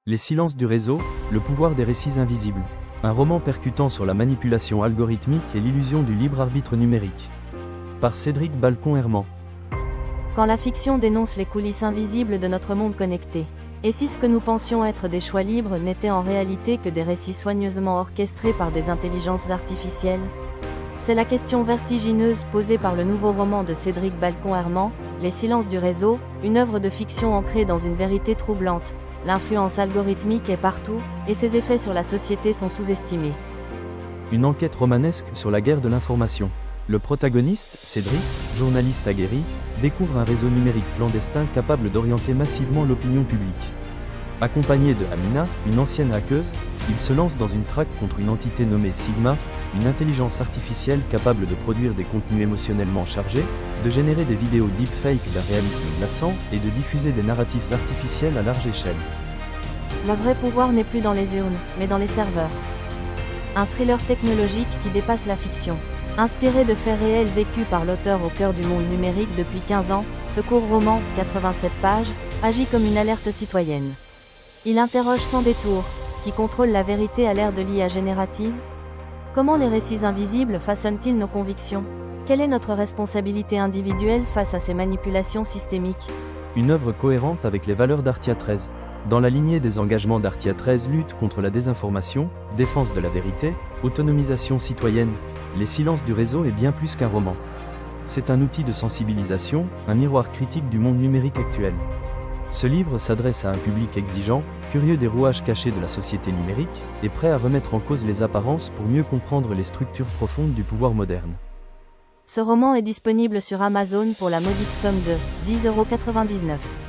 Les silences du réseau, le pouvoir des récits invisibles. Un roman percutant sur la manipulation algorithmique et l'illusion du libre arbitre numérique. Par Cédric Balcon-Herman. Quand la fiction dénonce les coulisses invisibles de notre monde connecté. Et si ce que nous pensions être des choix libres n'étaient en réalité que des récits soigneusement orchestrés par des intelligences artificielles? C'est la question vertigineuse posée par le nouveau roman de Cédric Balcon-Herman, Les silences du réseau, une œuvre de fiction ancrée dans une vérité troublante. L'influence algorithmique est partout, et ses effets sur la société sont sous-estimés. Une enquête romanesque sur la guerre de l'information. Le protagoniste, Cédric, journaliste aguerri, découvre un réseau numérique clandestin capable d'orienter massivement l'opinion publique. Accompagné de Amina, une ancienne hackeuse, il se lance dans une traque contre une entité nommée Sigma, une intelligence artificielle capable de produire des contenus émotionnellement chargés, de générer des vidéos deepfake d'un réalisme glaçant et de diffuser des narratifs artificiels à large échelle. Le vrai pouvoir n'est plus dans les urnes, mais dans les serveurs. Un thriller technologique qui dépasse la fiction. Inspiré de faits réels vécus par l'auteur au cœur du monde numérique depuis 15 ans, ce court roman, 87 pages, agit comme une alerte citoyenne. Il interroge sans détour, qui contrôle la vérité à l'ère de l'IA générative? Comment les récits invisibles façonnent-ils nos convictions? Quelle est notre responsabilité individuelle face à ces manipulations systémiques? Une œuvre cohérente avec les valeurs d'Artia 13. Dans la lignée des engagements d'Artia 13, lutte contre la désinformation, défense de la vérité, autonomisation citoyenne, Les silences du réseau est bien plus qu'un roman. C'est un outil de sensibilisation, un miroir critique du monde numérique actuel. Ce livre s'adresse à un public exigeant, curieux des rouages cachés de la société numérique, et prêt à remettre en cause les apparences pour mieux comprendre les structures profondes du pouvoir moderne. Ce roman est disponible sur Amazon pour la modique somme de 10,99 €.